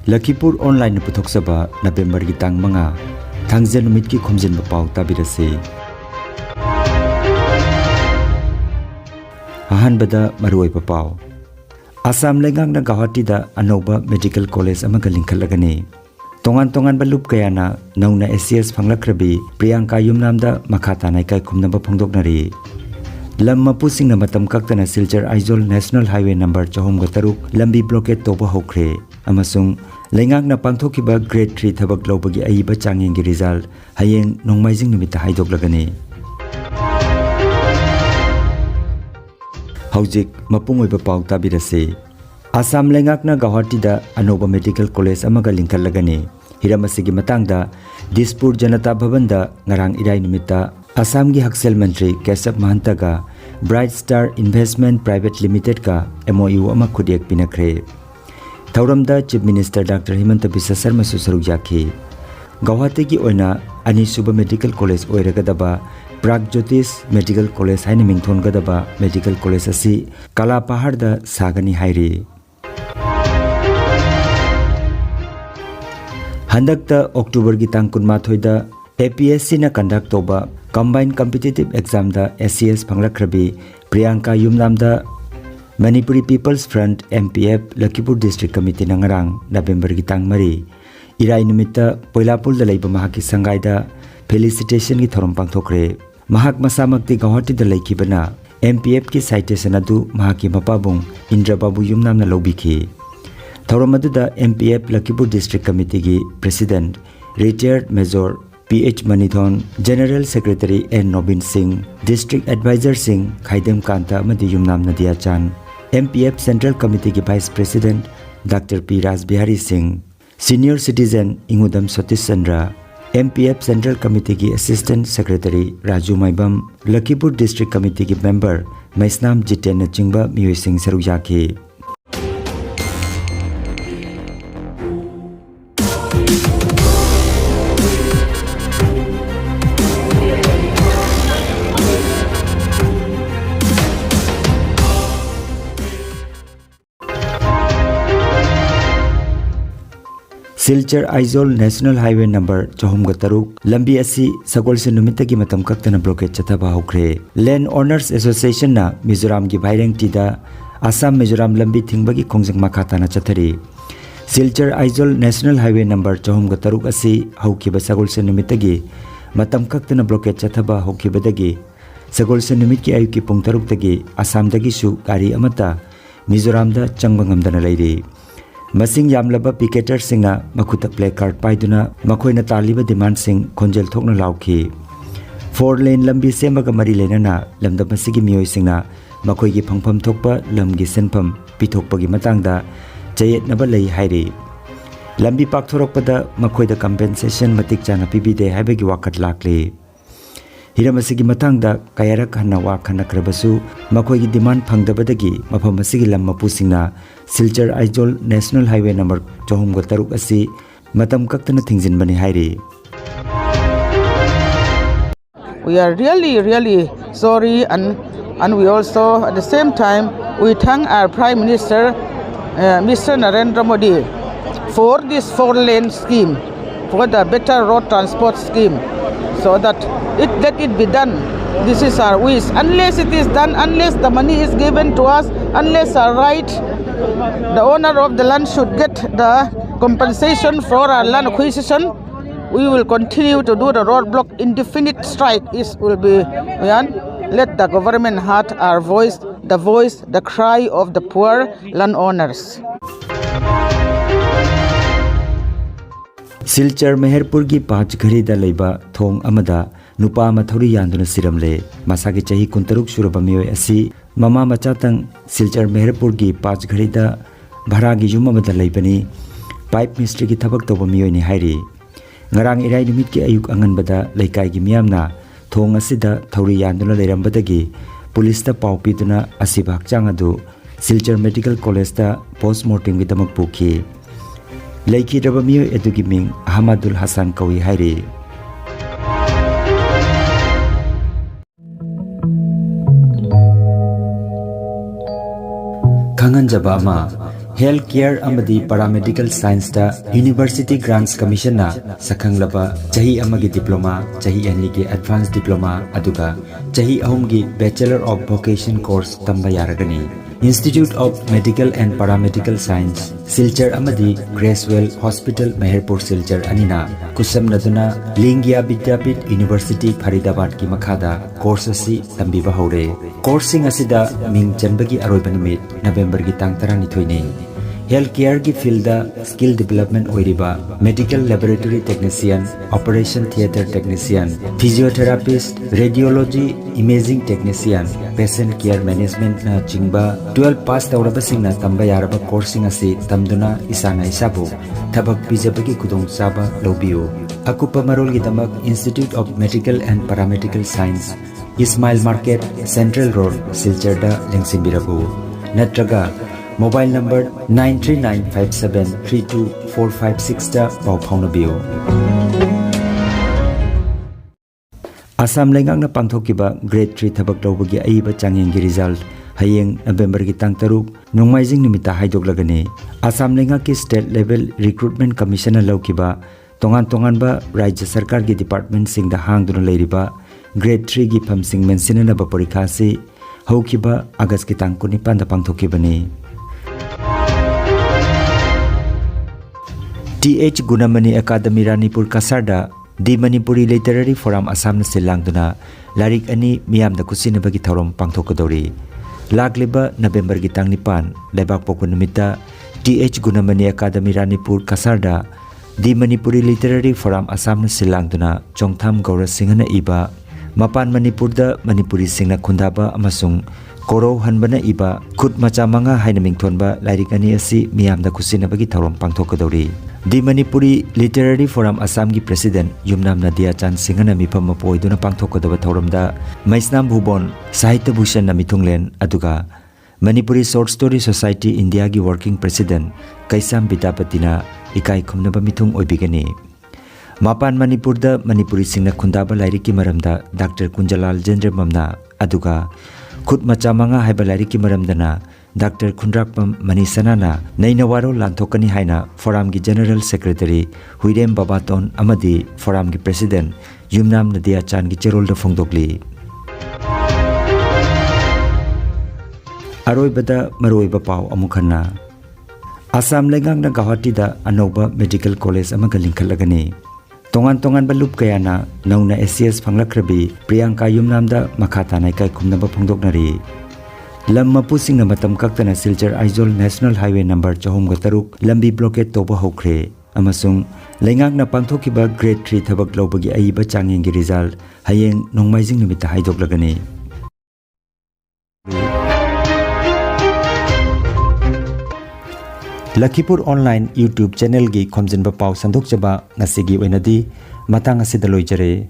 Lakhipuronline puthok-saba November gi tang manga thangzen numit ki Khomjinba Pao tabirase. Ahanbada maruoiba Pao. Assam lengak na Guwahati da anoba medical college amaga lingkhalagani. Tongan balup kayana nauna SCS phanglakrabi Priyanka Yumnamda makhata naikai khumnaba phongdoknari. Lam mapusing na matam kaktana Silchar Aizawl National Highway number 4 lambi blockade toba hokre amasung lengak na pangthokiba grade 3 thabak lobagi aiba changengi result hayeng nongmaijing numita haidoklagani. Haujik mapungoiba Pao tabirase. Assam lengak na Guwahati da anoba medical college amaga lingkhalagani. Hiramasigi matangda Dispur Janata Bhavan da ngarang irai numita Assam gi Haksel Mantri Kesap Mahantaga Bright Star Investment Private Limited ka MOU ama khudiak pinakre. Thauramda Chief Minister Dr. Himanta Biswa Sarma susaruk yakhi. Guwahati gi oina ani suba medical college oiragadaba Prak Jyotish Medical College haina mingthon gadaba medical college asi Kala Pahar da sagani hairi. Handakta October gi tang 12 da APSC na conduct toba combined competitive exam da SCS phanglakrabi Priyanka Yumnamda Manipuri People's Front MPF Lakhipur District Committee na ngarang November gi tang 3 irai numita Poilapul da leiba mahaki sangai da felicitation gi thorom pangthokre. Mahak masamakti Guwahati da laikibana MPF ki citation adu mahaki mapabung Indra Babu Yumnamna lobikhi. Thauramadu MPF Lakhipur District Committee gi President Retired Major PH Manithon, General Secretary N Nobin Singh, District Advisor Singh Khaidem Kanta amadi Yumnam Nadia Chan, MPF Central Committee gi Vice President Dr. P. Raj Bihari Singh, Senior Citizen Ingudam Satish Chandra, MPF Central Committee gi Assistant Secretary Raju Maibam, Lakhipur District Committee gi Member Maisnam Jiten Nachingba Miyoi Singh Saruyaki. Silchar Aizawl National Highway number 4 lambi asi sagolse numitagi matam kaktana blockade chathaba hokre. Land Owners Association na Mizoram gi Bhaireng Tida Assam Mizoram lambi thingbagi khongjang makhata na chathari. Silchar Aizawl National Highway number 4 asi haukiba sagolse numitagi matam kaktana blockade chathaba hokibadagi sagolse numit ki ayuki pung 3 tagi Assam dagi su gari amata Mizoram da changbangam dana lairi. Masing yamlaba picketer singna makhuta placard paiduna makhoina taliba demand sing khonjel thokna laukhi. 4 lane lambi semaga mari lenana lamda masigi miyoi singna makhoi gi phangpham thokpa lamgi senpham pithokpagi matangda chayet naba lei hairi. Lambi pakthorokpada makhoida compensation matik chana pibide haibagi wakat lakli. Hiramasigi matangda kayarak hanna wa khanakrabasu makhoi gi demand phangdabadagi mafam masigi lam mapusingna Silchar Aizawl National Highway number 4 asi matam kaktana thingjinbani hairi. We are really sorry and we also at the same time we thank our Prime Minister Mr. Narendra Modi for this 4-lane scheme, for the better road transport scheme, so that let it be done. This is our wish. Unless it is done, unless the money is given to us, unless our right, the owner of the land should get the compensation for our land acquisition, we will continue to do the roadblock. Indefinite strike will be let the government hear our voice, the cry of the poor landowners. Silchar Meherpur gi 5 ghari da leiba thong amada nupa mathori yanduna siramle masagi chahi 16 suraba miyoi asi mama machatang Silchar Meherpur gi 5 ghari da bhara gi yum amada leibani pipe mystery gi thabak toba miyoi ni hairi. Ngarang irai numit ki ayuk angan bada leikai gi miyamna thong asida thori yanduna leirambadagi police ta pau piduna asiba hakchang adu Silchar Medical College ta postmortem gi damak pukhi. Laiki Rabamiyo Edugiming Ahmadul Hassan Kawi Hairi. Kangan Jabama Health Care amadi Paramedical Science da University Grants Commission na sakhanglaba chahi amagi diploma, chahi anigi advanced diploma aduga chahi ahumgi Bachelor of Vocation course tamba yaragani. Institute of Medical and Paramedical Science Silchar amadi Gracewell Hospital Meherpur Silchar anina kusam naduna Lingya Vidyapit University Faridabad ki makhada course asi tambiba hore. Coursing asida ming chanbagi aroiba numit November gi tang 12 ni. Healthcare की field skill development ओइरिबा medical laboratory technician, operation theater technician, physiotherapist, radiology imaging technician, patient care management na chingba 12 pass tawraba singna tamba yaraba coursing asi tamduna isana isabu thabak bijabagi kudong saba lobiyo. Akupa marol gi damak Institute of Medical and Paramedical Science Ismail Market Central Road Silcharda lengsimbirabu natraga Mobile number 93957324456 da pau phaunabiyo. Assam lengang na pangthokiba grade 3 thabak lawbagi aiba changyeng gi result hayeng November gi tang 3 nongmaijing nimita haidoklagani. Assam lenga ki state level recruitment commission lawkiba tongan ba Rajya Sarkar gi department sing da hangduna leiriba grade 3 gi phamsing mensinana ba parikha si haukiba August gi tang 9 da pangthokibani. TH Gunamani Academy Ranipur Kasarda di Manipuri Literary Forum Assam na silangduna larik ani miyam da kusinabagi thorom pangthokadori. Lagliba November gitang 9 lebak pokon numita TH Gunamani Academy Ranipur Kasarda di Manipuri Literary Forum Assam na silangduna Chongtham Gaura Singhana iba Mapan Manipurda Manipuri Singna Khundaba amasung Koro hanbana iba khut macha manga hainaming thonba lairik ani asi miyamda kusinabagi thorom pangthokadori. Di Manipuri Literary Forum Assam gi President Yumnam Nadia Chan Singhana mifam mapoiduna pangthokadaba thoromda Maisnam Bhubon Sahitya Bhushan na mithunglen aduga Manipuri Short Story Society India gi Working President Kaisam Bidapatina ikai khumnaba mithung oibigani. Mapan Manipurda Manipuri Singna Khundaba lairiki maramda Dr. Kunjalal Jendre Mamna aduga khut macha manga haiba lairiki maramdana Dr. Khundrakpam Manisanana Naina Waro Lanthokani Haina Forum gi General Secretary Huirem Babaton amadi Forum gi President Yumnam Nadia Chan gi Cherol da Fongdokli. Aroibada Maroiba Pao Amukhanna Assam lengang na Guwahati da Anoba Medical College amaga linkhalagani. Tongan balup kayana nauna SCS phanglakrabi Priyanka Yumnam da makhata nai kai khumnaba phongdoknari. Lam mapusing na matam kaktana Silchar Aizol National Highway number 4 lambi blockade toba hokre amasung lengak na pangthokiba grade 3 thabak lawbagi aiba changyeng gi result hayeng nongmaijing numita haidoklagani. Lakhipuronline YouTube channel gi Khomjinba Pao sandok chaba ngasigi oinadi matang asida loijare.